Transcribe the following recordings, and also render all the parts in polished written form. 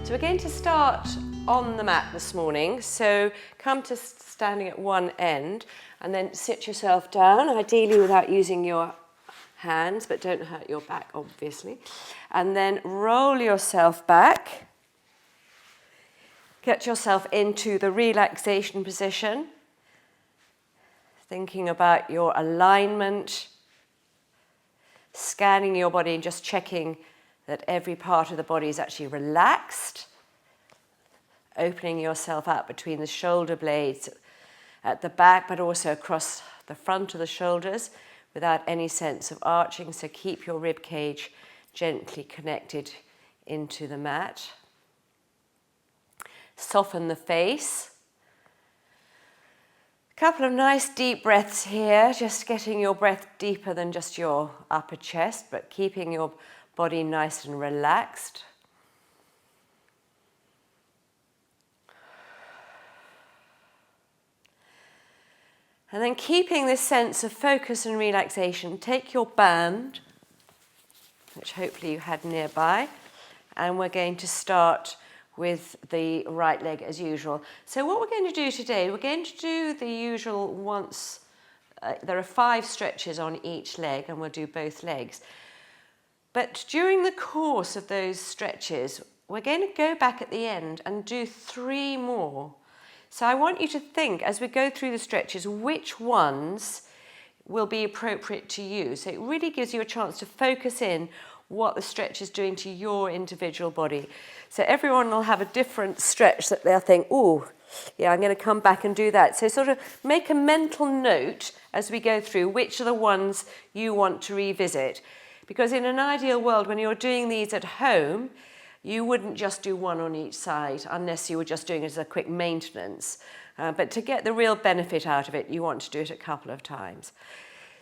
So we're going to start on the mat this morning. So come to standing at one end and then sit yourself down, ideally without using your hands, but don't hurt your back, obviously. And then roll yourself back. Get yourself into the relaxation position. Thinking about your alignment. Scanning your body and just checking that every part of the body is actually relaxed. Opening yourself up between the shoulder blades at the back, but also across the front of the shoulders without any sense of arching. So keep your rib cage gently connected into the mat. Soften the face. A couple of nice deep breaths here, just getting your breath deeper than just your upper chest, but keeping your body nice and relaxed. And then keeping this sense of focus and relaxation, take your band, which hopefully you had nearby, and we're going to start with the right leg as usual. So what we're going to do today, we're going to do the usual once, there are 5 stretches on each leg, and we'll do both legs. But during the course of those stretches, we're going to go back at the end and do 3 more. So I want you to think, as we go through the stretches, which ones will be appropriate to you. So it really gives you a chance to focus in what the stretch is doing to your individual body. So everyone will have a different stretch that they'll think, oh, yeah, I'm going to come back and do that. So sort of make a mental note as we go through which are the ones you want to revisit. Because in an ideal world, when you're doing these at home, you wouldn't just do one on each side unless you were just doing it as a quick maintenance. But to get the real benefit out of it, you want to do it a couple of times.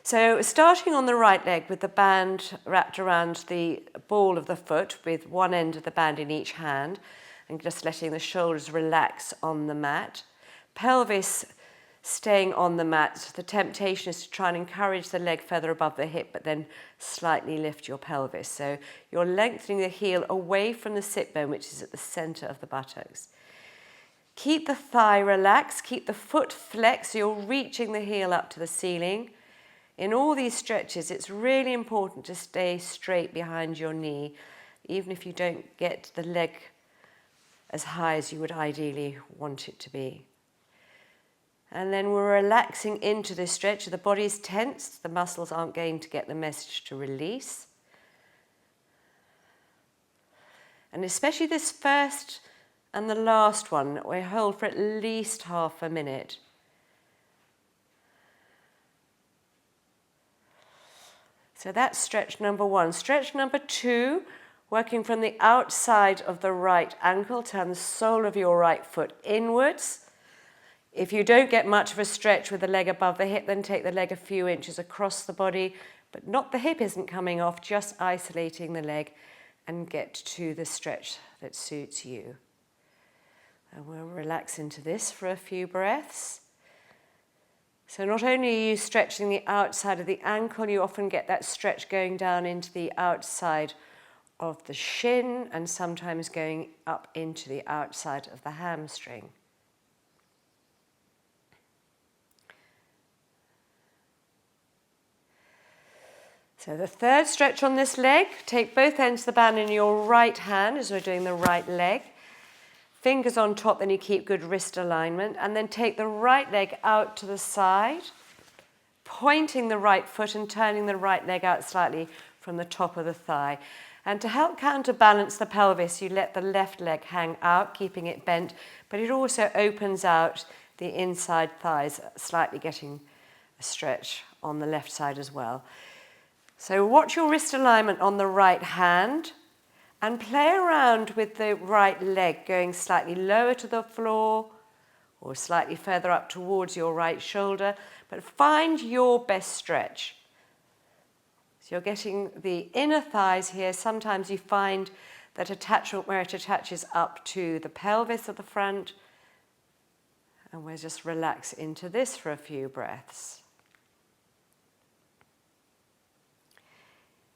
So starting on the right leg with the band wrapped around the ball of the foot with one end of the band in each hand and just letting the shoulders relax on the mat. Pelvis staying on the mat. The temptation is to try and encourage the leg further above the hip, but then slightly lift your pelvis. So you're lengthening the heel away from the sit bone, which is at the center of the buttocks. Keep the thigh relaxed, keep the foot flexed, so you're reaching the heel up to the ceiling. In all these stretches, it's really important to stay straight behind your knee, even if you don't get the leg as high as you would ideally want it to be. And then we're relaxing into this stretch. The body's tensed, the muscles aren't going to get the message to release. And especially this first and the last one, we hold for at least half a minute. So that's stretch number 1. Stretch number 2, working from the outside of the right ankle, turn the sole of your right foot inwards. If you don't get much of a stretch with the leg above the hip, then take the leg a few inches across the body, but not the hip isn't coming off, just isolating the leg and get to the stretch that suits you. And we'll relax into this for a few breaths. So not only are you stretching the outside of the ankle, you often get that stretch going down into the outside of the shin and sometimes going up into the outside of the hamstring. So the third stretch on this leg, take both ends of the band in your right hand as we're doing the right leg. Fingers on top, then you keep good wrist alignment. And then take the right leg out to the side, pointing the right foot and turning the right leg out slightly from the top of the thigh. And to help counterbalance the pelvis, you let the left leg hang out, keeping it bent, but it also opens out the inside thighs, slightly getting a stretch on the left side as well. So watch your wrist alignment on the right hand and play around with the right leg going slightly lower to the floor or slightly further up towards your right shoulder, but find your best stretch. So you're getting the inner thighs here. Sometimes you find that attachment where it attaches up to the pelvis at the front, and we'll just relax into this for a few breaths.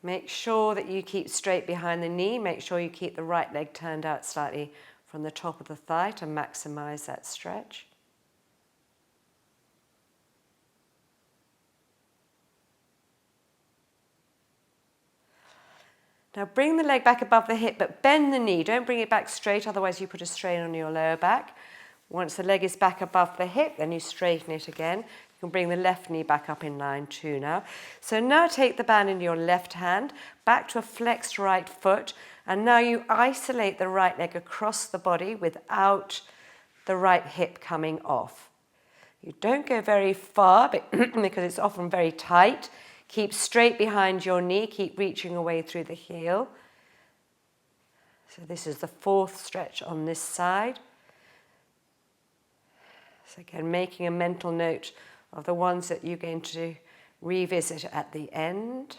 Make sure that you keep straight behind the knee. Make sure you keep the right leg turned out slightly from the top of the thigh to maximize that stretch. Now bring the leg back above the hip, but bend the knee. Don't bring it back straight, otherwise you put a strain on your lower back. Once the leg is back above the hip, then you straighten it again. You can bring the left knee back up in line too now. So now take the band in your left hand, back to a flexed right foot, and now you isolate the right leg across the body without the right hip coming off. You don't go very far because it's often very tight. Keep straight behind your knee, keep reaching away through the heel. So this is the fourth stretch on this side. So again, making a mental note of the ones that you're going to revisit at the end.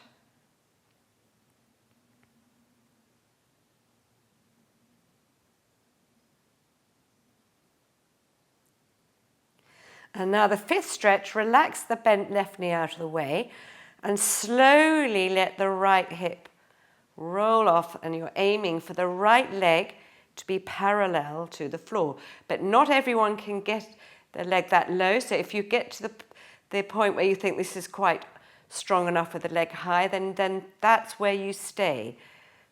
And now the fifth stretch, relax the bent left knee out of the way and slowly let the right hip roll off, and you're aiming for the right leg to be parallel to the floor. But not everyone can get the leg that low, so if you get to the point where you think this is quite strong enough with the leg high, then that's where you stay.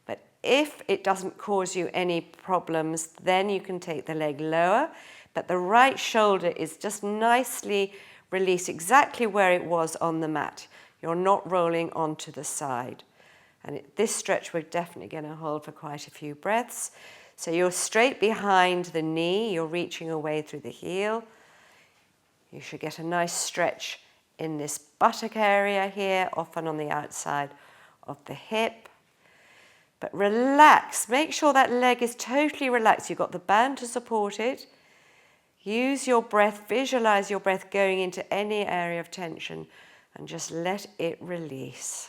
But if it doesn't cause you any problems, then you can take the leg lower, but the right shoulder is just nicely released exactly where it was on the mat. You're not rolling onto the side. And this stretch we're definitely going to hold for quite a few breaths. So you're straight behind the knee, you're reaching away through the heel. You should get a nice stretch in this buttock area here, often on the outside of the hip. But relax, make sure that leg is totally relaxed. You've got the band to support it. Use your breath, visualize your breath going into any area of tension and just let it release.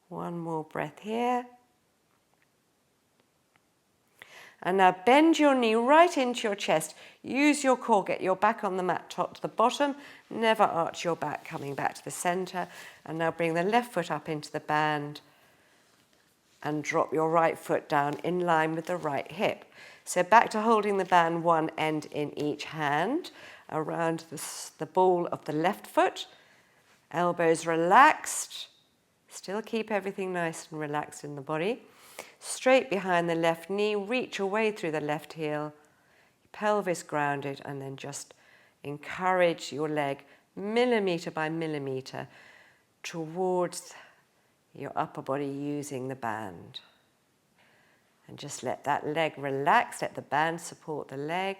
One more breath here. And now bend your knee right into your chest. Use your core, get your back on the mat, top to the bottom. Never arch your back, coming back to the center. And now bring the left foot up into the band and drop your right foot down in line with the right hip. So back to holding the band, one end in each hand, around the ball of the left foot. Elbows relaxed. Still keep everything nice and relaxed in the body. Straight behind the left knee, reach away through the left heel, pelvis grounded, and then just encourage your leg millimeter by millimeter towards your upper body using the band. And just let that leg relax, let the band support the leg.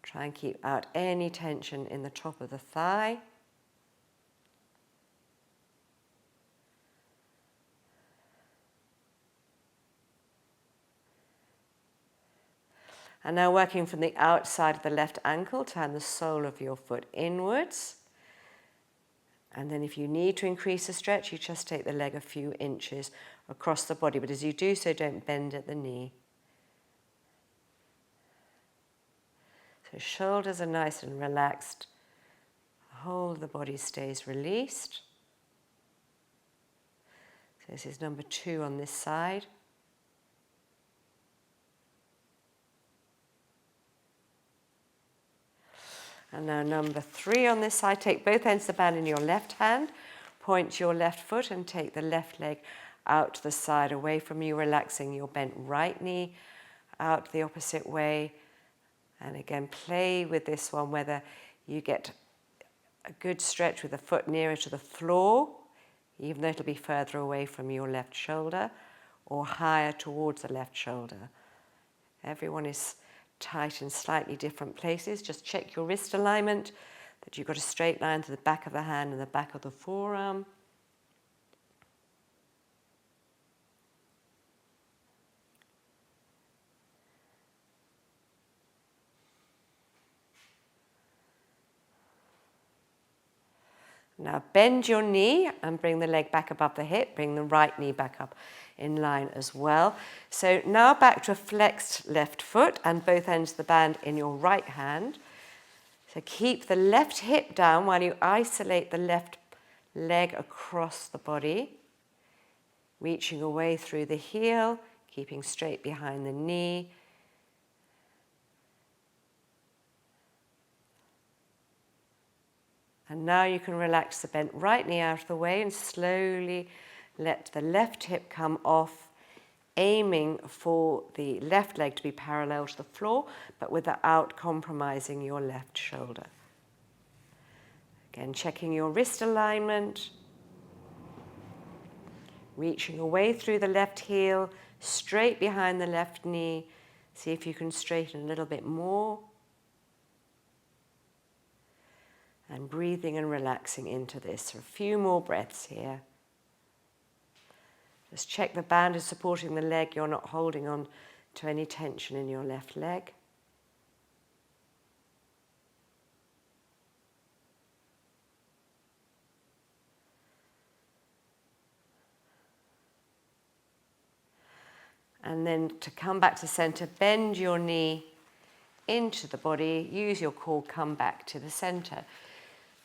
Try and keep out any tension in the top of the thigh. And now working from the outside of the left ankle, turn the sole of your foot inwards. And then if you need to increase the stretch, you just take the leg a few inches across the body. But as you do so, don't bend at the knee. So shoulders are nice and relaxed. The whole of the body stays released. So this is number 2 on this side. And now number 3 on this side. Take both ends of the band in your left hand, point your left foot and take the left leg out to the side away from you, relaxing your bent right knee out the opposite way. And again, play with this one, whether you get a good stretch with the foot nearer to the floor, even though it'll be further away from your left shoulder, or higher towards the left shoulder. Everyone is tight in slightly different places. Just check your wrist alignment, that you've got a straight line to the back of the hand and the back of the forearm. Now bend your knee and bring the leg back above the hip. Bring the right knee back up in line as well. So now back to a flexed left foot and both ends of the band in your right hand. So keep the left hip down while you isolate the left leg across the body, reaching away through the heel, keeping straight behind the knee. And now you can relax the bent right knee out of the way and slowly let the left hip come off, aiming for the left leg to be parallel to the floor, but without compromising your left shoulder. Again, checking your wrist alignment, reaching away through the left heel, straight behind the left knee. See if you can straighten a little bit more. And breathing and relaxing into this for a few more breaths here. Just check the band is supporting the leg. You're not holding on to any tension in your left leg. And then to come back to center, bend your knee into the body. Use your core, come back to the center.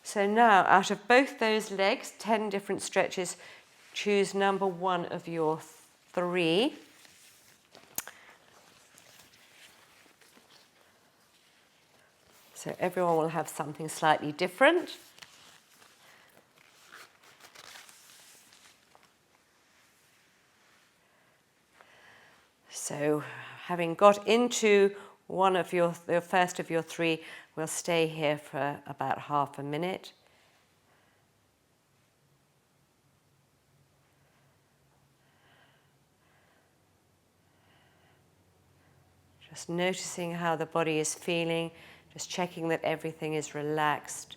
So now, out of both those legs, 10 different stretches, choose number one of your 3. So everyone will have something slightly different. So having got into one of the first of your 3, we'll stay here for about half a minute. Just noticing how the body is feeling, just checking that everything is relaxed.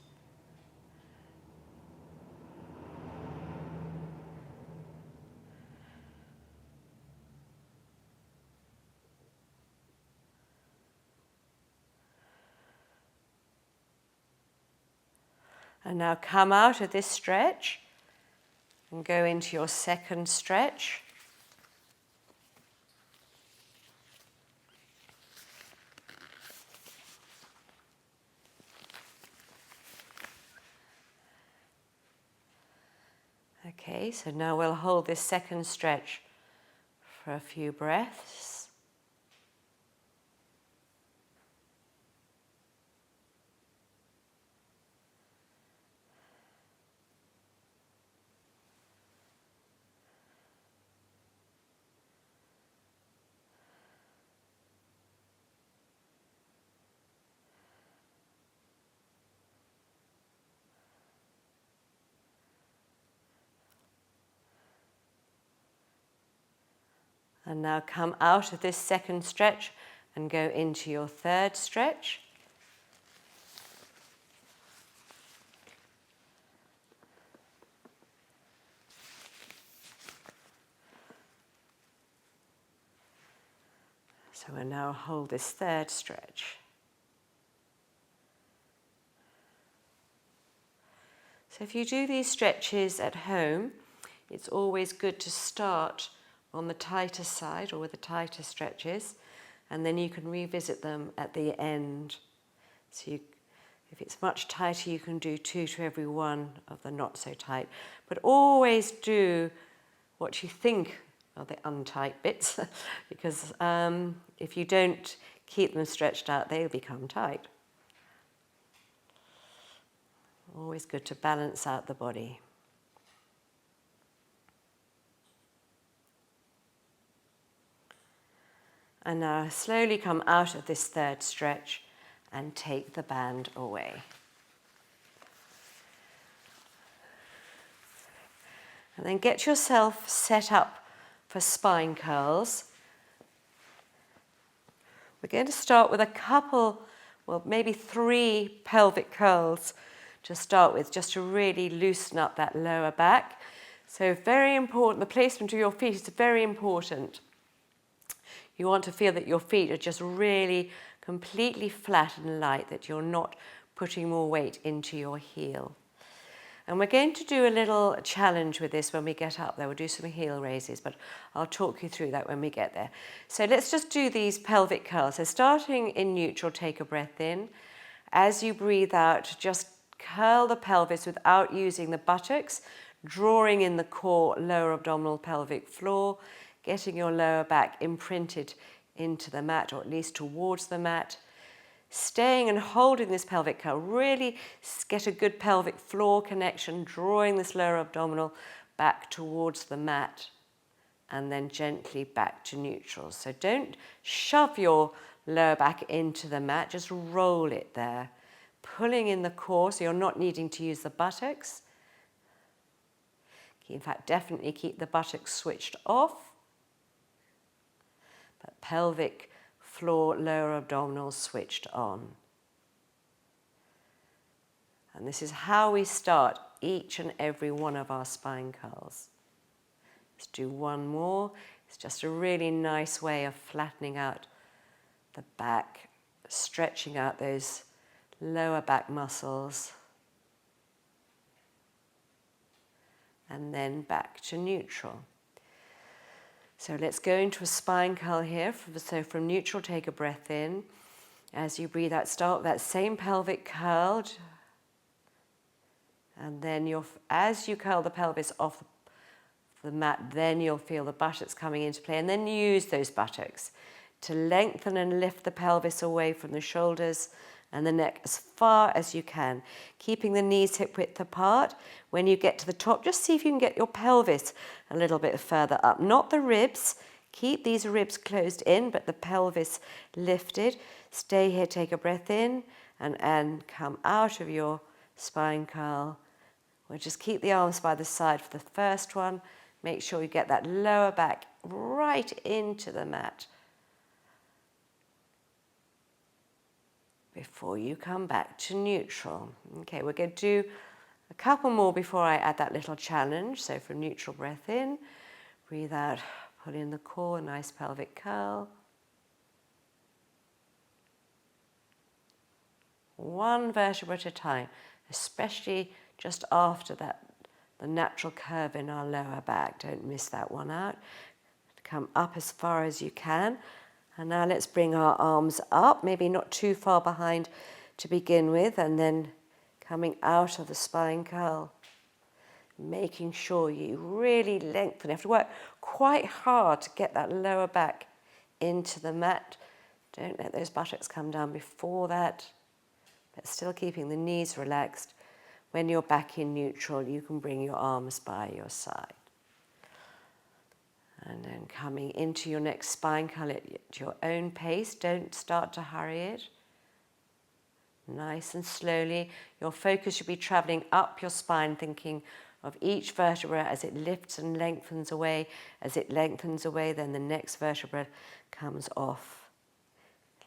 And now come out of this stretch and go into your second stretch. Okay, so now we'll hold this second stretch for a few breaths. And now come out of this second stretch and go into your third stretch. So we'll now hold this third stretch. So if you do these stretches at home, it's always good to start on the tighter side or with the tighter stretches, and then you can revisit them at the end. So if it's much tighter, you can do 2 to every one of the not so tight. But always do what you think are the untight bits, because if you don't keep them stretched out, they'll become tight. Always good to balance out the body. And now slowly come out of this third stretch and take the band away. And then get yourself set up for spine curls. We're going to start with a couple, well, maybe 3 pelvic curls to start with, just to really loosen up that lower back. So very important, the placement of your feet is very important. You want to feel that your feet are just really completely flat and light, that you're not putting more weight into your heel. And we're going to do a little challenge with this when we get up there. We'll do some heel raises, but I'll talk you through that when we get there. So let's just do these pelvic curls. So starting in neutral, take a breath in. As you breathe out, just curl the pelvis without using the buttocks, drawing in the core, lower abdominal pelvic floor, getting your lower back imprinted into the mat, or at least towards the mat. Staying and holding this pelvic curl, really get a good pelvic floor connection, drawing this lower abdominal back towards the mat, and then gently back to neutral. So don't shove your lower back into the mat, just roll it there, pulling in the core so you're not needing to use the buttocks. In fact, definitely keep the buttocks switched off, but pelvic floor, lower abdominal switched on. And this is how we start each and every one of our spine curls. Let's do one more. It's just a really nice way of flattening out the back, stretching out those lower back muscles. And then back to neutral. So let's go into a spine curl here. So from neutral, take a breath in. As you breathe out, start with that same pelvic curl. And then as you curl the pelvis off the mat, then you'll feel the buttocks coming into play. And then use those buttocks to lengthen and lift the pelvis away from the shoulders and the neck as far as you can, keeping the knees hip width apart. When you get to the top, just see if you can get your pelvis a little bit further up, not the ribs. Keep these ribs closed in, but the pelvis lifted. Stay here, take a breath in, and come out of your spine curl. We'll just keep the arms by the side for the first one. Make sure you get that lower back right into the mat before you come back to neutral. Okay, we're going to do a couple more before I add that little challenge. So from neutral, breath in, breathe out, pull in the core, nice pelvic curl. One vertebra at a time, especially just after that, the natural curve in our lower back. Don't miss that one out. Come up as far as you can. And now let's bring our arms up, maybe not too far behind to begin with, and then coming out of the spine curl, making sure you really lengthen. You have to work quite hard to get that lower back into the mat. Don't let those buttocks come down before that, but still keeping the knees relaxed. When you're back in neutral, you can bring your arms by your side. And then coming into your next spine curl at your own pace. Don't start to hurry it. Nice and slowly. Your focus should be traveling up your spine, thinking of each vertebra as it lifts and lengthens away. As it lengthens away, then the next vertebra comes off.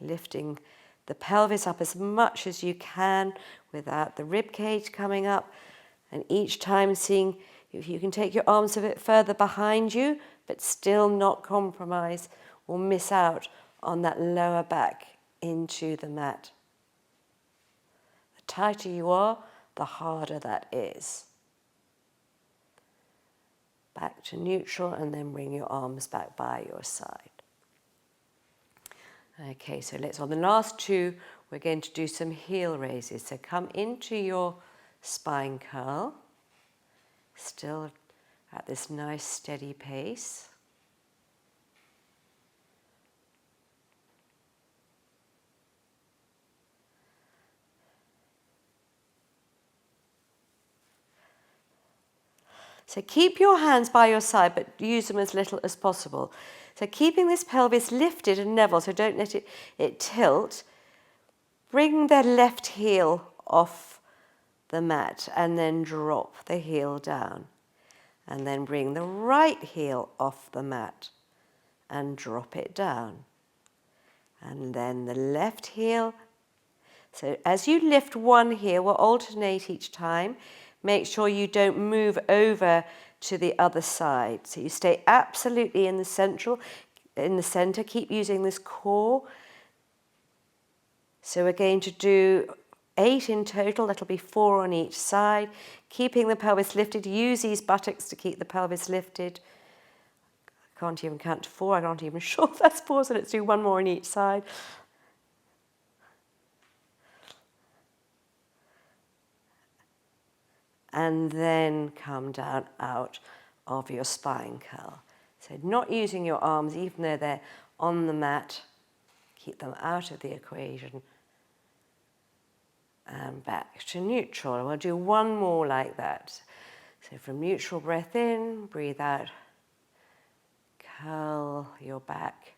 Lifting the pelvis up as much as you can without the rib cage coming up. And each time seeing if you can take your arms a bit further behind you, but still not compromise or miss out on that lower back into the mat. The tighter you are, the harder that is. Back to neutral, and then bring your arms back by your side. Okay, so on the last two, we're going to do some heel raises. So come into your spine curl, still at this nice steady pace. So keep your hands by your side, but use them as little as possible. So keeping this pelvis lifted and level, so don't let it tilt. Bring the left heel off the mat and then drop the heel down. And then bring the right heel off the mat and drop it down. And then the left heel. So as you lift one heel, we'll alternate each time. Make sure you don't move over to the other side. So you stay absolutely in the center. Keep using this core. So we're going to do 8 in total. That'll be 4 on each side. Keeping the pelvis lifted. Use these buttocks to keep the pelvis lifted. I can't even count to 4. I'm not even sure if that's 4, so let's do 1 more on each side. And then come down out of your spine curl. So not using your arms, even though they're on the mat, keep them out of the equation. And back to neutral. And we'll do 1 more like that. So from neutral, breath in, breathe out. Curl your back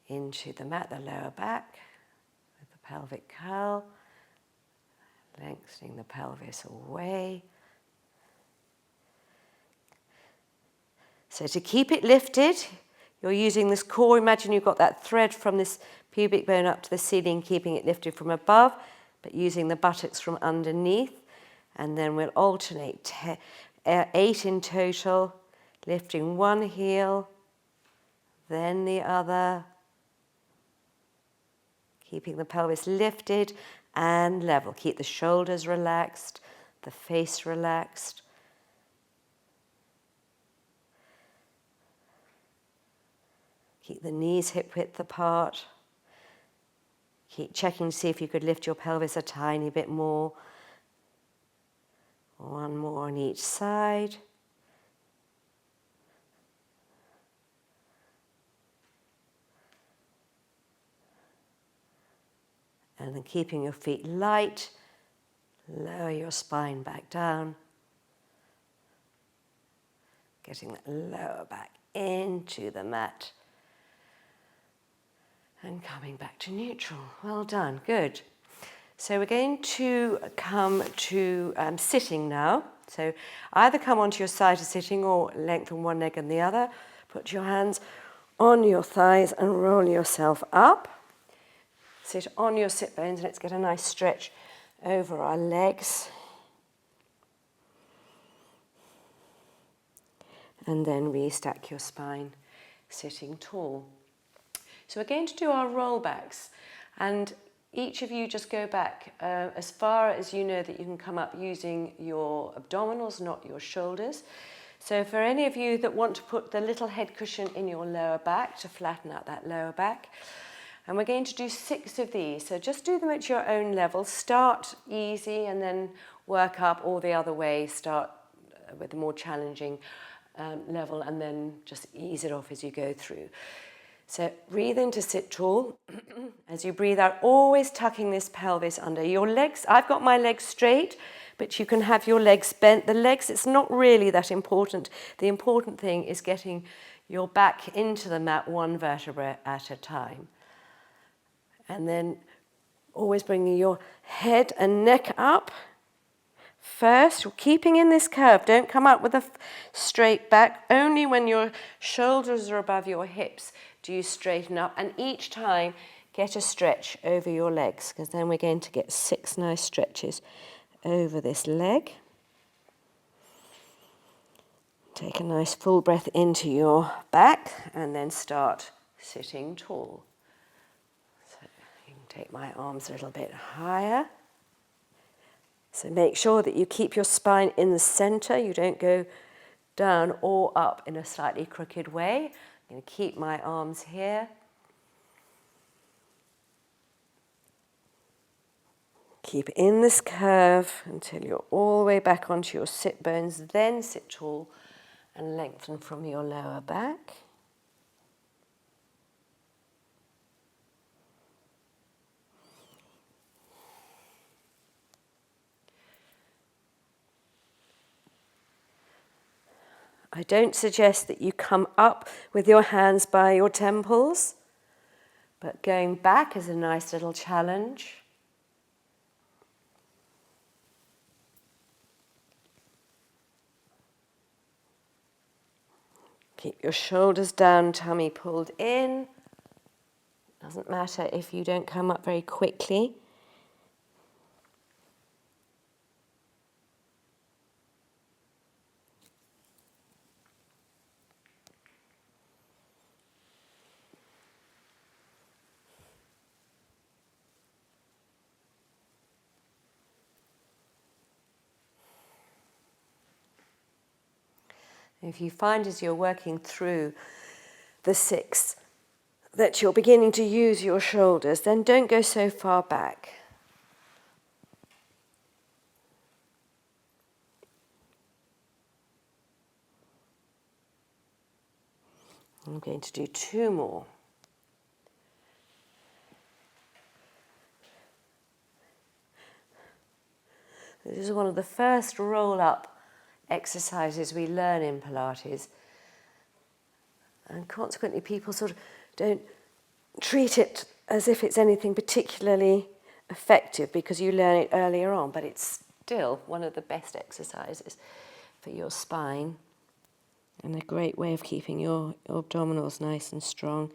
into the mat, the lower back, with the pelvic curl. Lengthening the pelvis away. So to keep it lifted, you're using this core. Imagine you've got that thread from this pubic bone up to the ceiling, keeping it lifted from above, but using the buttocks from underneath. And then we'll alternate 8 in total, lifting one heel, then the other, keeping the pelvis lifted and level. Keep the shoulders relaxed, the face relaxed. Keep the knees hip width apart. Keep checking to see if you could lift your pelvis a tiny bit more. 1 more on each side. And then keeping your feet light, lower your spine back down. Getting that lower back into the mat. And coming back to neutral. Well done, good. So we're going to come to sitting now. So either come onto your side of sitting or lengthen one leg and the other. Put your hands on your thighs and roll yourself up. Sit on your sit bones. Let's get a nice stretch over our legs. And then restack your spine, sitting tall. So we're going to do our rollbacks, and each of you just go back as far as you know that you can come up using your abdominals, not your shoulders. So for any of you that want to put the little head cushion in your lower back to flatten out that lower back, and we're going to do 6 of these. So just do them at your own level. Start easy and then work up, or the other way. Start with a more challenging level and then just ease it off as you go through. So breathe in to sit tall. As you breathe out, always tucking this pelvis under. Your legs, I've got my legs straight, but you can have your legs bent. The legs, it's not really that important. The important thing is getting your back into the mat 1 vertebra at a time. And then always bringing your head and neck up. First, you're keeping in this curve. Don't come up with a straight back. Only when your shoulders are above your hips do you straighten up. And each time, get a stretch over your legs, because then we're going to get 6 nice stretches over this leg. Take a nice full breath into your back, and then start sitting tall. So you can take my arms a little bit higher. So make sure that you keep your spine in the center. You don't go down or up in a slightly crooked way. I'm going to keep my arms here. Keep in this curve until you're all the way back onto your sit bones. Then sit tall and lengthen from your lower back. I don't suggest that you come up with your hands by your temples, but going back is a nice little challenge. Keep your shoulders down, tummy pulled in. Doesn't matter if you don't come up very quickly. If you find as you're working through the 6 that you're beginning to use your shoulders, then don't go so far back. I'm going to do 2 more. This is one of the first roll-up exercises we learn in Pilates. And consequently, people sort of don't treat it as if it's anything particularly effective because you learn it earlier on, but it's still one of the best exercises for your spine and a great way of keeping your abdominals nice and strong.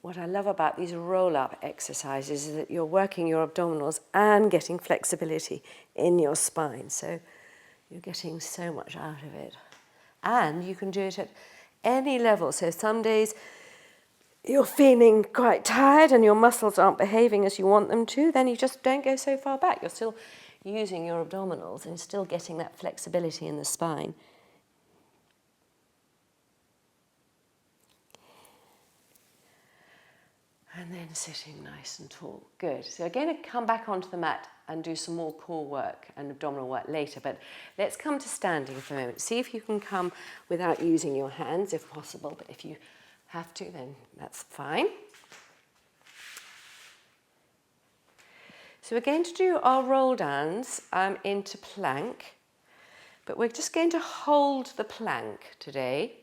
What I love about these roll-up exercises is that you're working your abdominals and getting flexibility in your spine. So you're getting so much out of it. And you can do it at any level. So some days you're feeling quite tired and your muscles aren't behaving as you want them to, then you just don't go so far back. You're still using your abdominals and still getting that flexibility in the spine. And then sitting nice and tall. Good. So again, come back onto the mat and do some more core work and abdominal work later. But let's come to standing for a moment. See if you can come without using your hands, if possible. But if you have to, then that's fine. So we're going to do our roll downs into plank. But we're just going to hold the plank today.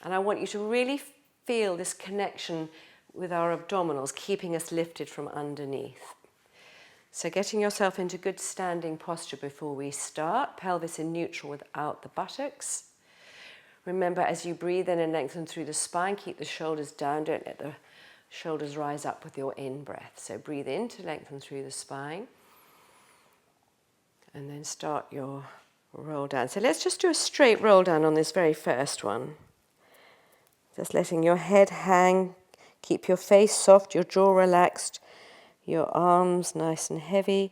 And I want you to really feel this connection with our abdominals, keeping us lifted from underneath. So getting yourself into good standing posture before we start, pelvis in neutral without the buttocks. Remember, as you breathe in and lengthen through the spine, keep the shoulders down, don't let the shoulders rise up with your in-breath. So breathe in to lengthen through the spine, and then start your roll down. So let's just do a straight roll down on this very first one. Just letting your head hang. Keep your face soft, your jaw relaxed, your arms nice and heavy,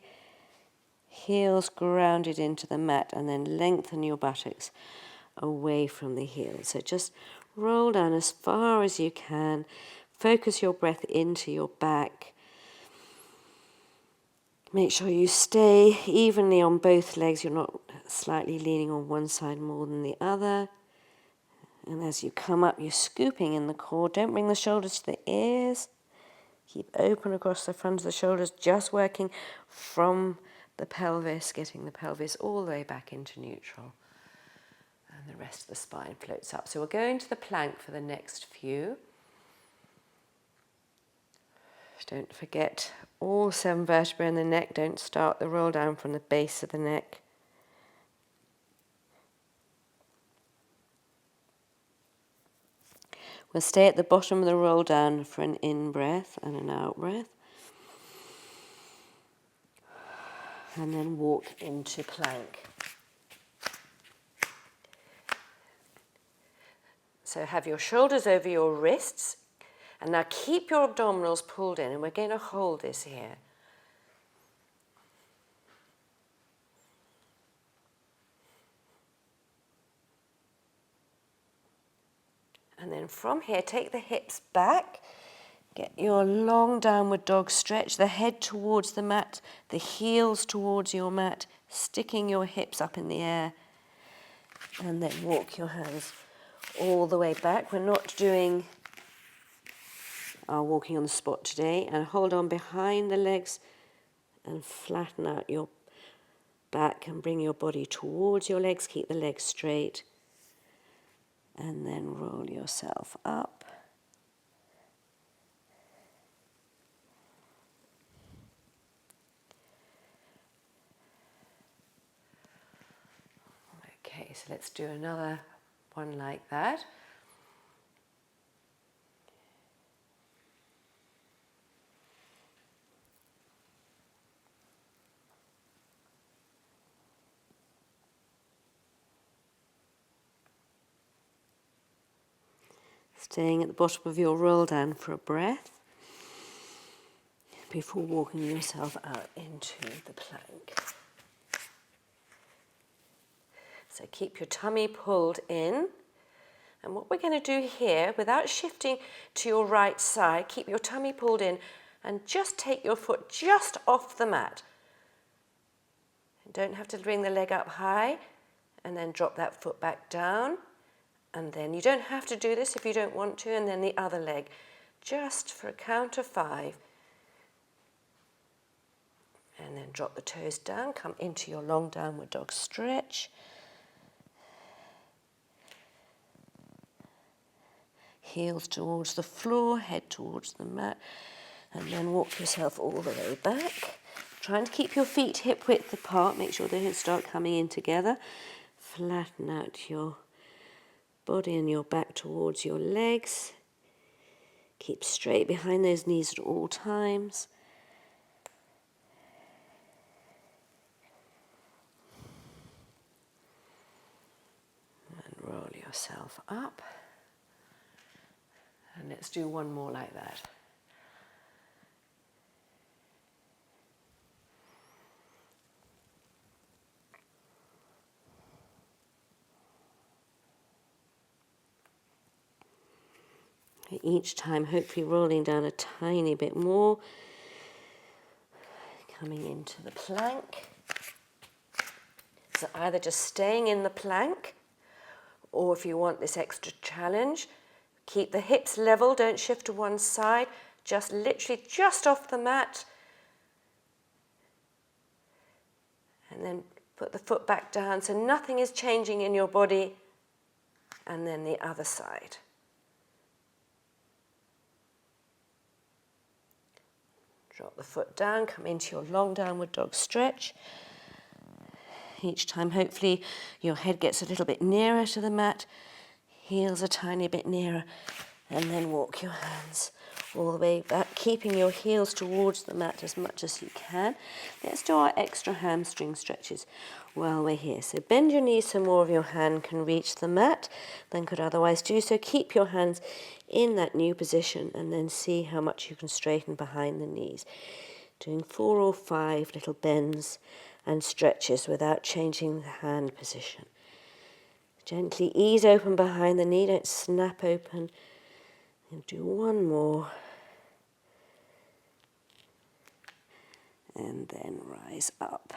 heels grounded into the mat, and then lengthen your buttocks away from the heels. So just roll down as far as you can. Focus your breath into your back. Make sure you stay evenly on both legs. You're not slightly leaning on one side more than the other. And as you come up, you're scooping in the core. Don't bring the shoulders to the ears. Keep open across the front of the shoulders, just working from the pelvis, getting the pelvis all the way back into neutral. And the rest of the spine floats up. So we'll go into the plank for the next few. Don't forget all 7 vertebrae in the neck. Don't start the roll down from the base of the neck. We'll stay at the bottom of the roll down for an in-breath and an out-breath. And then walk into plank. So have your shoulders over your wrists. And now keep your abdominals pulled in. And we're going to hold this here. And then from here, take the hips back. Get your long downward dog stretch, the head towards the mat, the heels towards your mat, sticking your hips up in the air. And then walk your hands all the way back. We're not doing our walking on the spot today. And hold on behind the legs and flatten out your back and bring your body towards your legs. Keep the legs straight. And then roll yourself up. Okay, so let's do another one like that. Staying at the bottom of your roll down for a breath before walking yourself out into the plank. So keep your tummy pulled in. And what we're going to do here, without shifting to your right side, keep your tummy pulled in and just take your foot just off the mat. You don't have to bring the leg up high, and then drop that foot back down. And then you don't have to do this if you don't want to, and then the other leg. Just for a count of 5. And then drop the toes down, come into your long downward dog stretch. Heels towards the floor, head towards the mat, and then walk yourself all the way back. Trying to keep your feet hip width apart, make sure the hips start coming in together. Flatten out your body and your back towards your legs. Keep straight behind those knees at all times. And roll yourself up. And let's do one more like that. Each time, hopefully rolling down a tiny bit more. Coming into the plank. So either just staying in the plank, or if you want this extra challenge, keep the hips level, don't shift to one side, just literally just off the mat. And then put the foot back down so nothing is changing in your body. And then the other side. Drop the foot down, come into your long downward dog stretch. Each time, hopefully, your head gets a little bit nearer to the mat, heels a tiny bit nearer, and then walk your hands all the way back, keeping your heels towards the mat as much as you can. Let's do our extra hamstring stretches while we're here. So bend your knees so more of your hand can reach the mat than could otherwise do so. Keep your hands in that new position and then see how much you can straighten behind the knees. Doing 4 or 5 little bends and stretches without changing the hand position. Gently ease open behind the knee, don't snap open. And do one more. And then rise up.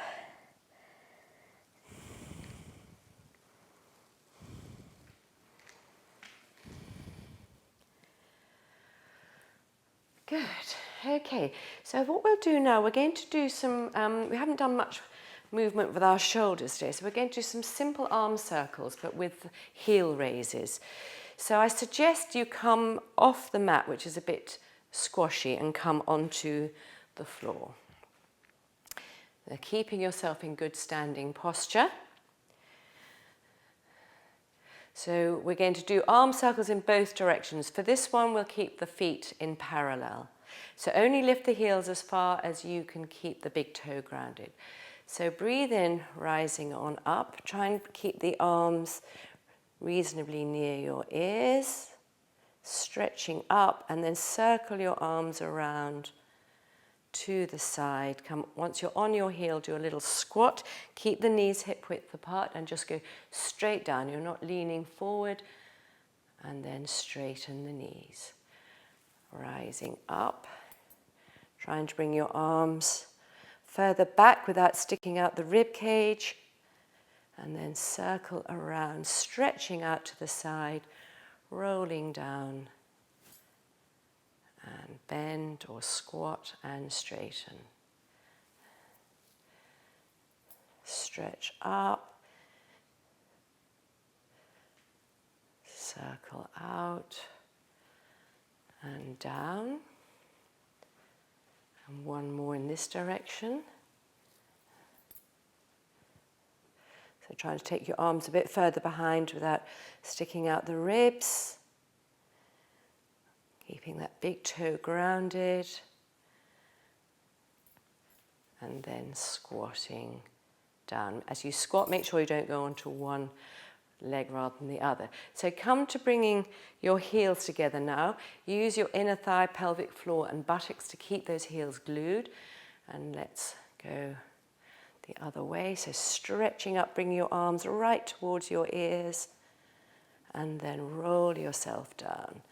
Good. Okay, so what we'll do now, we're going to do some, we haven't done much movement with our shoulders today, so we're going to do some simple arm circles, but with heel raises. So I suggest you come off the mat, which is a bit squashy, and come onto the floor. Now, keeping yourself in good standing posture. So we're going to do arm circles in both directions. For this one, we'll keep the feet in parallel. So only lift the heels as far as you can keep the big toe grounded. So breathe in, rising on up. Try and keep the arms reasonably near your ears. Stretching up, and then circle your arms around to the side. Once you're on your heel, do a little squat. Keep the knees hip width apart and just go straight down. You're not leaning forward. And then straighten the knees. Rising up. Trying to bring your arms further back without sticking out the rib cage. And then circle around, stretching out to the side, rolling down. And bend or squat and straighten. Stretch up. Circle out. And down. And one more in this direction. So trying to take your arms a bit further behind without sticking out the ribs. Keeping that big toe grounded. And then squatting down. As you squat, make sure you don't go onto one leg rather than the other. So come to bringing your heels together now. Use your inner thigh, pelvic floor and buttocks to keep those heels glued. And let's go the other way. So stretching up, bringing your arms right towards your ears, and then roll yourself down.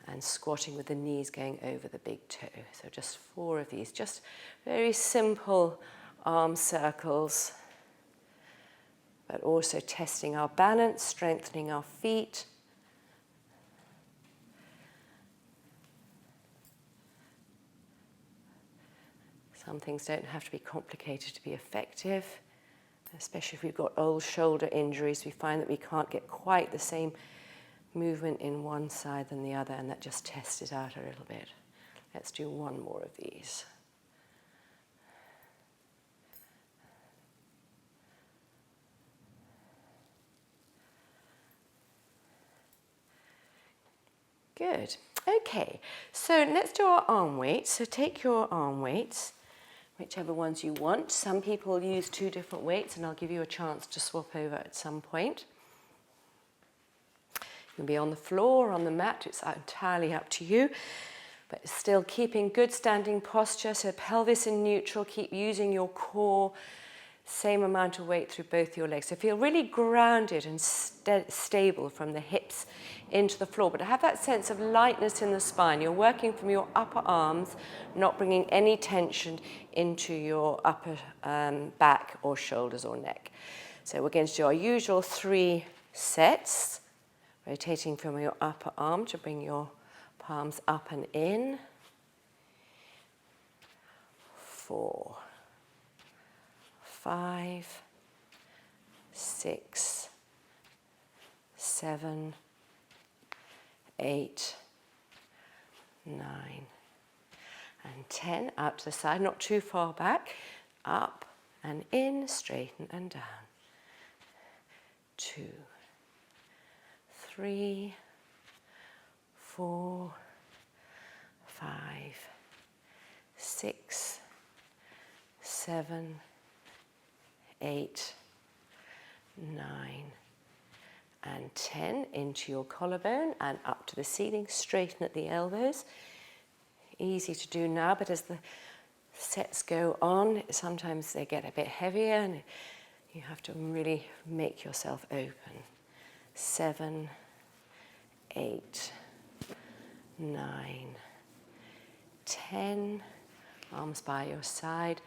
And squatting with the knees going over the big toe. So just 4 of these, just very simple arm circles, but also testing our balance, strengthening our feet. Some things don't have to be complicated to be effective, especially if we've got old shoulder injuries. We find that we can't get quite the same movement in one side than the other, and that just tests it out a little bit. Let's do 1 more of these. Good. Okay, so let's do our arm weights. So take your arm weights, whichever ones you want. Some people use 2 different weights, and I'll give you a chance to swap over at some point. You can be on the floor or on the mat, it's entirely up to you, but still keeping good standing posture, so pelvis in neutral, keep using your core, same amount of weight through both your legs. So feel really grounded and stable from the hips into the floor, but have that sense of lightness in the spine. You're working from your upper arms, not bringing any tension into your upper back or shoulders or neck. So we're going to do our usual 3 sets, rotating from your upper arm to bring your palms up and in. 4, 5, 6, 7, 8, 9, and 10. Out to the side, not too far back. Up and in, straighten and down. 2, 3, 4, 5, 6, 7, 8, 9, and 10. Into your collarbone and up to the ceiling. Straighten at the elbows. Easy to do now, but as the sets go on, sometimes they get a bit heavier and you have to really make yourself open. 7, 8, 9, 10. Arms by your side.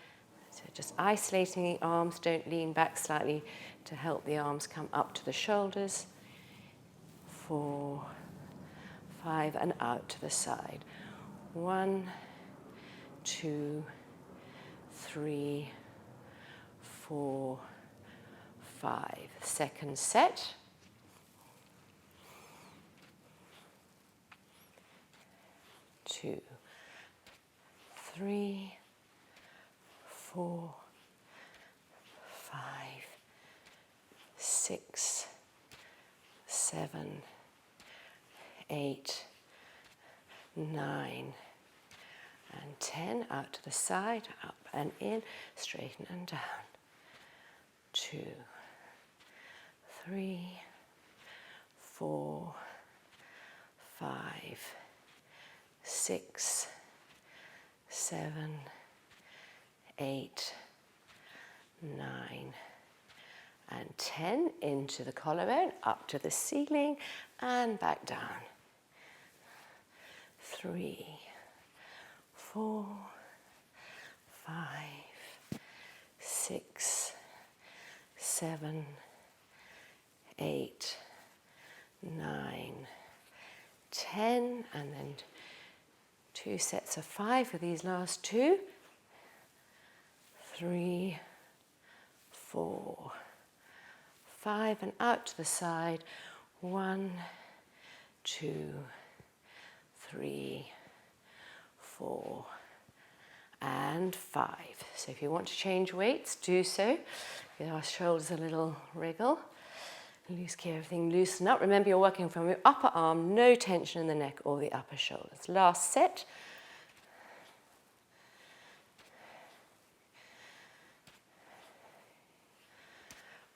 So just isolating the arms, don't lean back slightly to help the arms come up to the shoulders. 4, 5, and out to the side. 1, 2, 3, 4, 5. Second set. 2, 3, 4, 5, 6, 7, 8, 9, and 10. Out to the side, up and in, straighten and down. 2, 3, 4, 5, 6, 7, 8, 9, and 10. Into the collarbone, up to the ceiling, and back down. 3, 4, 5, 6, 7, 8, 9, 10, and then 2 sets of 5 for these last 2. 3, 4, 5, and out to the side. 1, 2, 3, 4, and 5. So if you want to change weights, do so. Give our shoulders a little wriggle. Keep everything loosen up. Remember, you're working from your upper arm, no tension in the neck or the upper shoulders. Last set.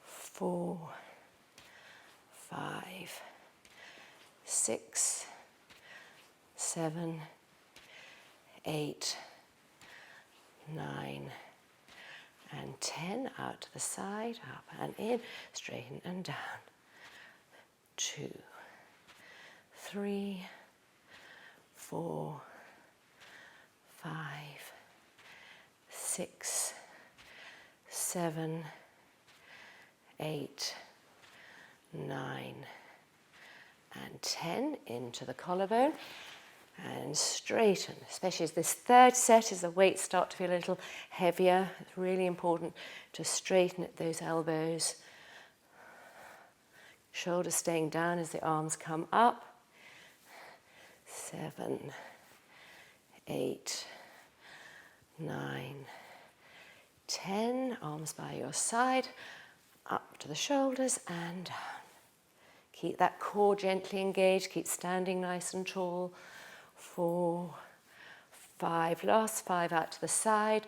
4, 5, 6, 7, 8, 9, and 10, out to the side, up and in, straighten and down. 2, 3, 4, 5, 6, 7, 8, 9, and 10, into the collarbone, and straighten, especially as this third set, as the weights start to feel a little heavier. It's really important to straighten at those elbows. Shoulders staying down as the arms come up. 7, 8, 9, 10. Arms by your side, up to the shoulders and down. Keep that core gently engaged. Keep standing nice and tall. 4, 5. Last 5 out to the side.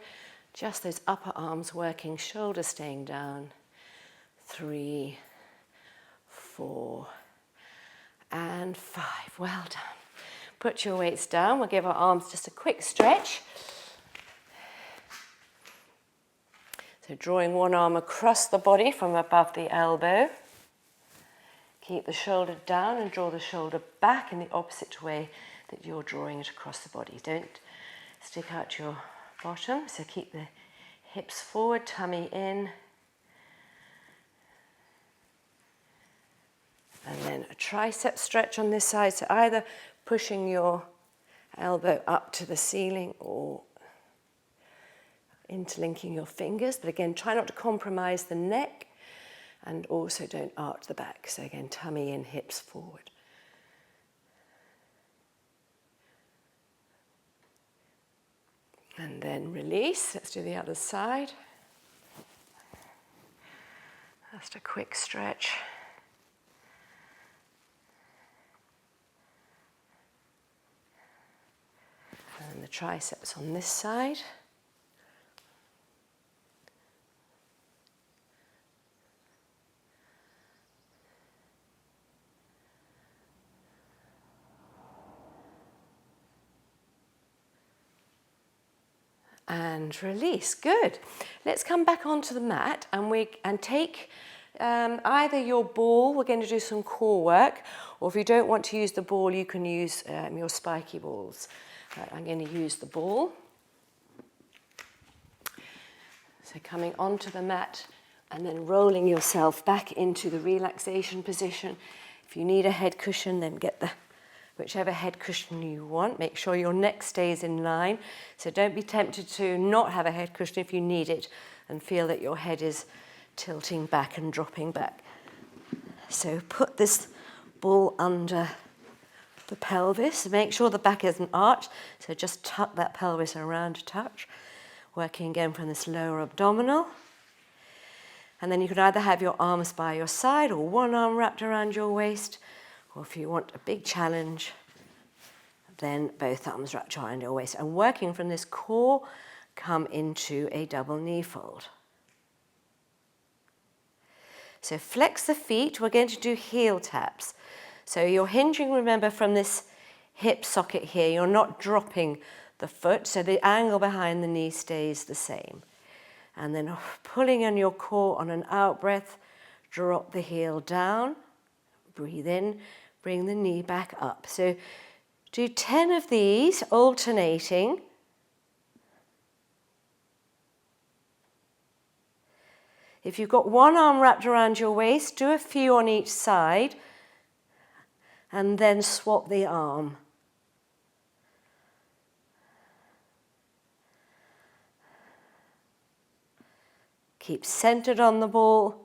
Just those upper arms working, shoulders staying down. 3, 4, and 5. Well done. Put your weights down. We'll give our arms just a quick stretch. So drawing one arm across the body from above the elbow. Keep the shoulder down and draw the shoulder back in the opposite way that you're drawing it across the body. Don't stick out your bottom, so keep the hips forward, tummy in. And then a tricep stretch on this side, so either pushing your elbow up to the ceiling or interlinking your fingers. But again, try not to compromise the neck, and also don't arch the back. So again, tummy in, hips forward. And then release. Let's do the other side. Just a quick stretch. And then the triceps on this side. And release. Good. Let's come back onto the mat and take either your ball. We're going to do some core work, or if you don't want to use the ball, you can use your spiky balls. I'm going to use the ball. So coming onto the mat and then rolling yourself back into the relaxation position. If you need a head cushion, then get whichever head cushion you want. Make sure your neck stays in line. So don't be tempted to not have a head cushion if you need it and feel that your head is tilting back and dropping back. So put this ball under the pelvis. Make sure the back isn't arched. So just tuck that pelvis around a touch. Working again from this lower abdominal. And then you can either have your arms by your side or one arm wrapped around your waist. Or if you want a big challenge, then both arms wrapped around your waist. And working from this core, come into a double knee fold. So flex the feet. We're going to do heel taps. So you're hinging, remember, from this hip socket here. You're not dropping the foot, so the angle behind the knee stays the same. And then pulling on your core on an out breath, drop the heel down, breathe in, bring the knee back up. So do 10 of these, alternating. If you've got one arm wrapped around your waist, do a few on each side, and then swap the arm. Keep centered on the ball.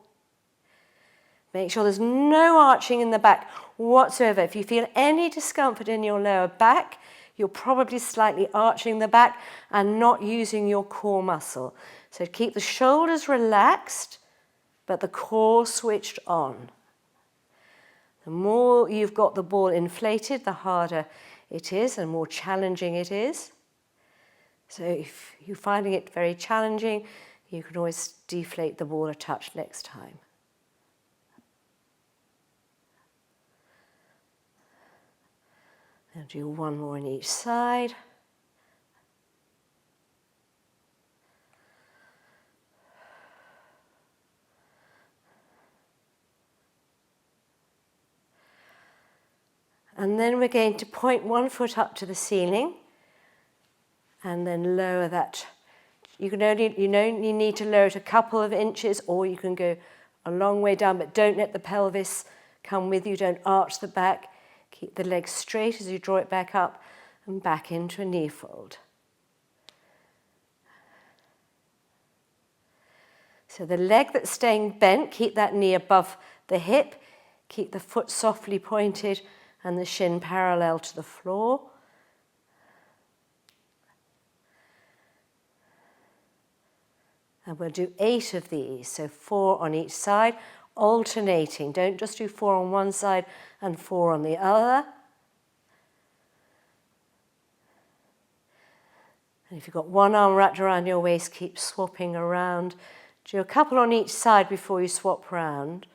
Make sure there's no arching in the back whatsoever. If you feel any discomfort in your lower back, you're probably slightly arching the back and not using your core muscle. So keep the shoulders relaxed, but the core switched on. The more you've got the ball inflated, the harder it is and more challenging it is. So if you're finding it very challenging, you can always deflate the ball a touch next time. I'll do one more on each side. And then we're going to point one foot up to the ceiling and then lower that. You only need to lower it a couple of inches, or you can go a long way down, but don't let the pelvis come with you. Don't arch the back. Keep the legs straight as you draw it back up and back into a knee fold. So the leg that's staying bent, keep that knee above the hip. Keep the foot softly pointed and the shin parallel to the floor. And we'll do 8 of these, so 4 on each side, alternating. Don't just do 4 on one side and 4 on the other. And if you've got one arm wrapped around your waist, keep swapping around. Do a couple on each side before you swap round.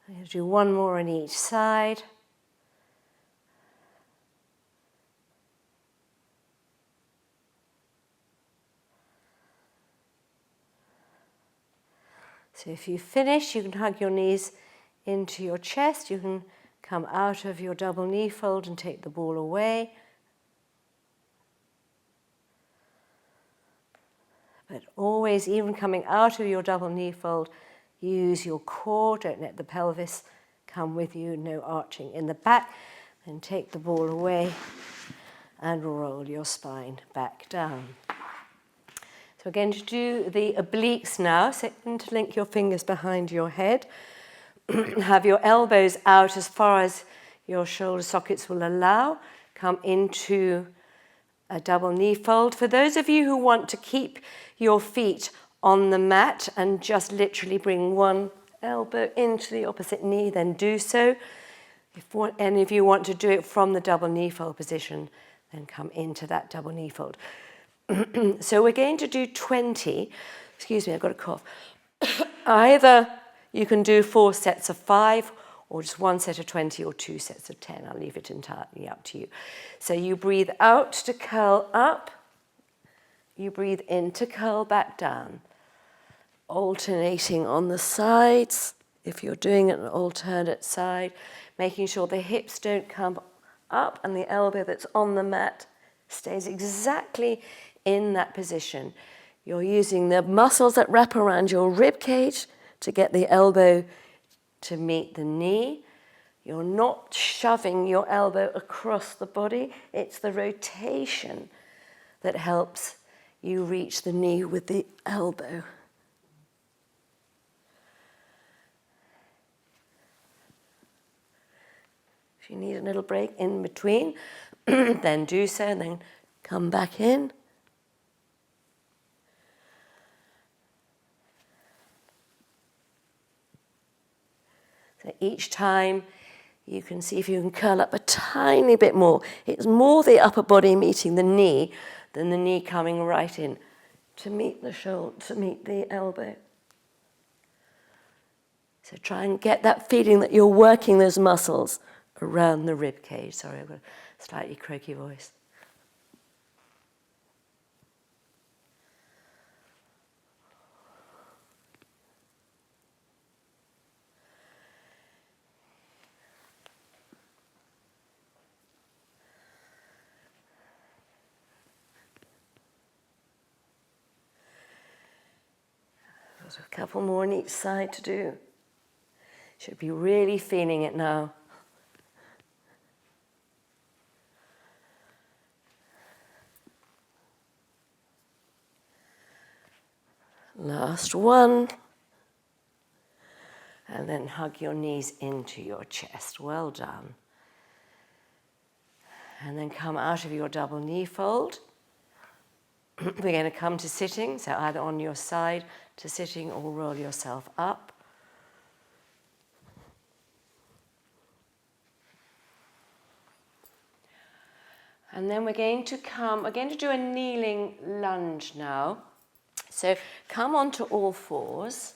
I'm going to do one more on each side. So if you finish, you can hug your knees into your chest. You can come out of your double knee fold and take the ball away. But always, even coming out of your double knee fold, use your core. Don't let the pelvis come with you. No arching in the back. Then take the ball away and roll your spine back down. So we're going to do the obliques now. So interlink your fingers behind your head. Have your elbows out as far as your shoulder sockets will allow. Come into a double knee fold. For those of you who want to keep your feet on the mat and just literally bring one elbow into the opposite knee, then do so. If any of you want to do it from the double knee fold position, then come into that double knee fold. So we're going to do 20. Excuse me, I've got a cough. Either you can do 4 sets of 5, or just 1 set of 20, or 2 sets of 10. I'll leave it entirely up to you. So you breathe out to curl up. You breathe in to curl back down. Alternating on the sides, if you're doing an alternate side, making sure the hips don't come up and the elbow that's on the mat stays exactly in that position. You're using the muscles that wrap around your rib cage to get the elbow to meet the knee. You're not shoving your elbow across the body. It's the rotation that helps you reach the knee with the elbow. If you need a little break in between, then do so, and then come back in. So each time you can see if you can curl up a tiny bit more. It's more the upper body meeting the knee than the knee coming right in to meet the shoulder, to meet the elbow. So try and get that feeling that you're working those muscles around the rib cage. Sorry, I've got a slightly croaky voice. There's a couple more on each side to do. Should be really feeling it now. Last one. And then hug your knees into your chest. Well done. And then come out of your double knee fold. We're going to come to sitting, so either on your side to sitting or roll yourself up. And then we're going to do a kneeling lunge now. So come onto all fours.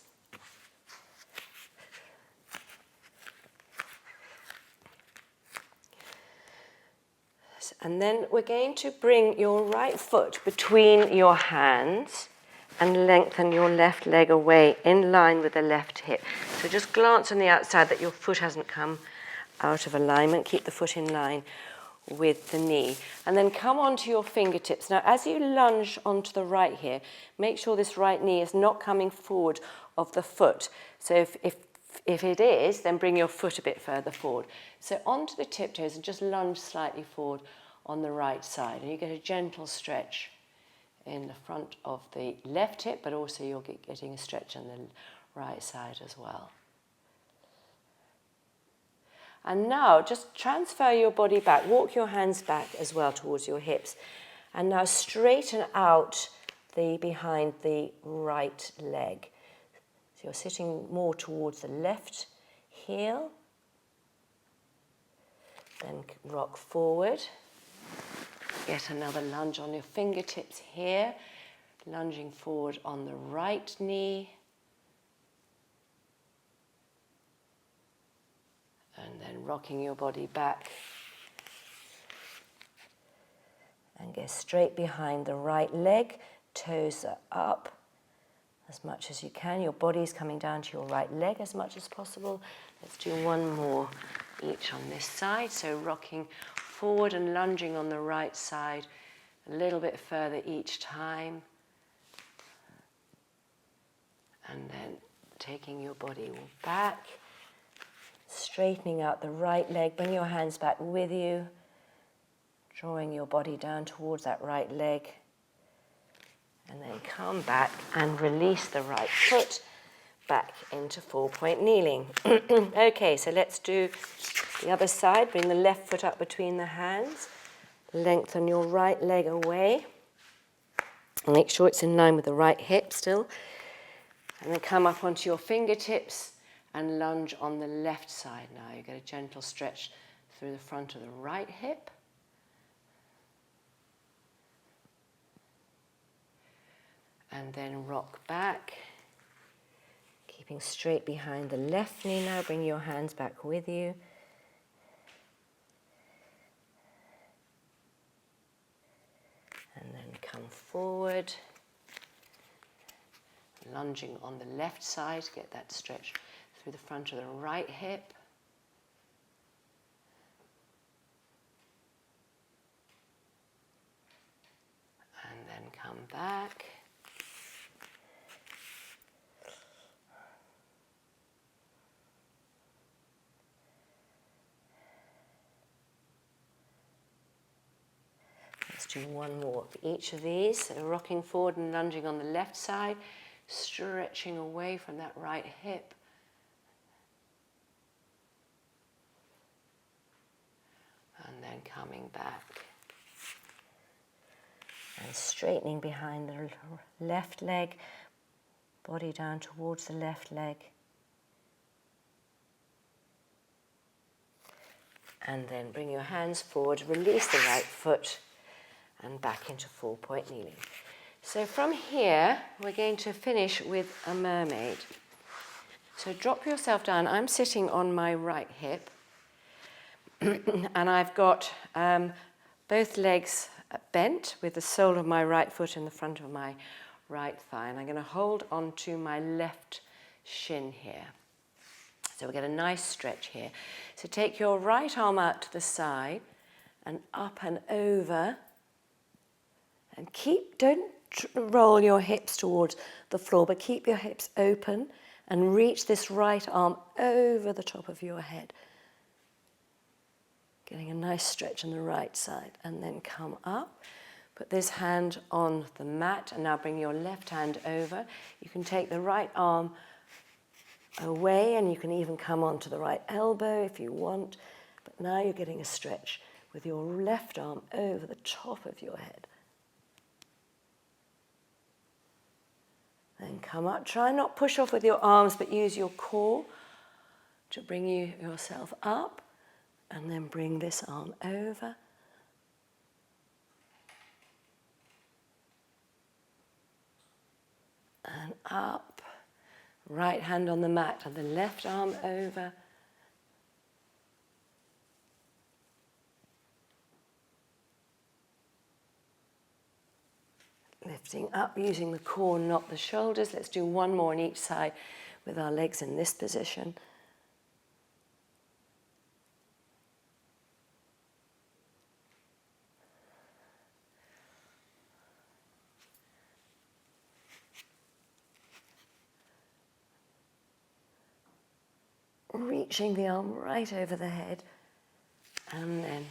And then we're going to bring your right foot between your hands and lengthen your left leg away in line with the left hip. So just glance on the outside that your foot hasn't come out of alignment. Keep the foot in line with the knee. And then come onto your fingertips. Now, as you lunge onto the right here, make sure this right knee is not coming forward of the foot. So if it is, then bring your foot a bit further forward. So onto the tiptoes and just lunge slightly forward on the right side. And you get a gentle stretch in the front of the left hip, but also you're getting a stretch on the right side as well. And now just transfer your body back. Walk your hands back as well towards your hips. And now straighten out behind the right leg. So you're sitting more towards the left heel. Then rock forward. Get another lunge on your fingertips here. Lunging forward on the right knee. And then rocking your body back. And get straight behind the right leg. Toes are up as much as you can. Your body's coming down to your right leg as much as possible. Let's do one more each on this side. So rocking forward and lunging on the right side a little bit further each time. And then taking your body back, straightening out the right leg. Bring your hands back with you, drawing your body down towards that right leg. And then come back and release the right foot back into 4-point kneeling. Okay, so let's do the other side. Bring the left foot up between the hands. Lengthen your right leg away. Make sure it's in line with the right hip still. And then come up onto your fingertips and lunge on the left side now. You get a gentle stretch through the front of the right hip. And then rock back, keeping straight behind the left knee now. Bring your hands back with you. And then come forward, lunging on the left side. Get that stretch through the front of the right hip. And then come back. Let's do one more of each of these. So rocking forward and lunging on the left side, stretching away from that right hip. And then coming back. And straightening behind the left leg, body down towards the left leg. And then bring your hands forward, release the right foot, and back into 4-point kneeling. So from here, we're going to finish with a mermaid. So drop yourself down. I'm sitting on my right hip, and I've got both legs bent with the sole of my right foot in the front of my right thigh. And I'm going to hold onto my left shin here. So we'll get a nice stretch here. So take your right arm out to the side and up and over. And don't roll your hips towards the floor, but keep your hips open and reach this right arm over the top of your head. Getting a nice stretch on the right side. And then come up. Put this hand on the mat and now bring your left hand over. You can take the right arm away and you can even come onto the right elbow if you want. But now you're getting a stretch with your left arm over the top of your head. Then come up. Try not push off with your arms, but use your core to bring yourself up. And then bring this arm over. and up. Right hand on the mat and the left arm over. Lifting up, using the core, not the shoulders. Let's do one more on each side with our legs in this position. Reaching the arm right over the head and then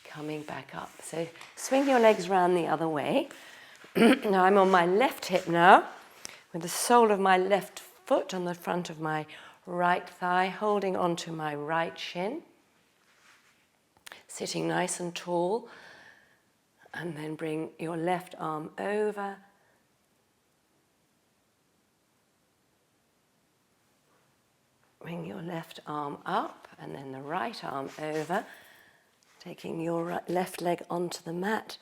coming back up. So swing your legs round the other way. Now I'm on my left hip now, with the sole of my left foot on the front of my right thigh, holding onto my right shin. Sitting nice and tall. And then bring your left arm over. Bring your left arm up and then the right arm over, taking your left leg onto the mat.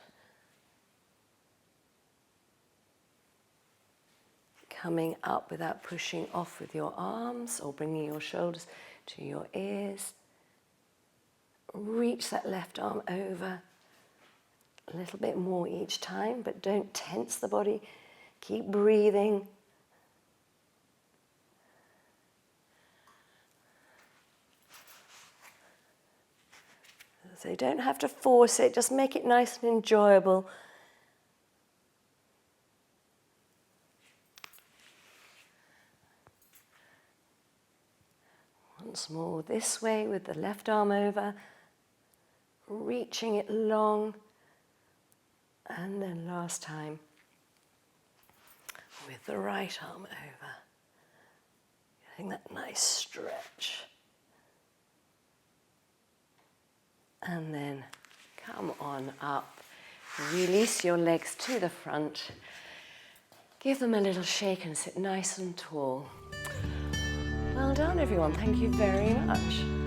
Coming up without pushing off with your arms or bringing your shoulders to your ears. Reach that left arm over. A little bit more each time, but don't tense the body. Keep breathing. So you don't have to force it, just make it nice and enjoyable. Once more this way with the left arm over, reaching it long, and then last time with the right arm over, getting that nice stretch. And then come on up, release your legs to the front, give them a little shake and sit nice and tall. Well done everyone, thank you very much.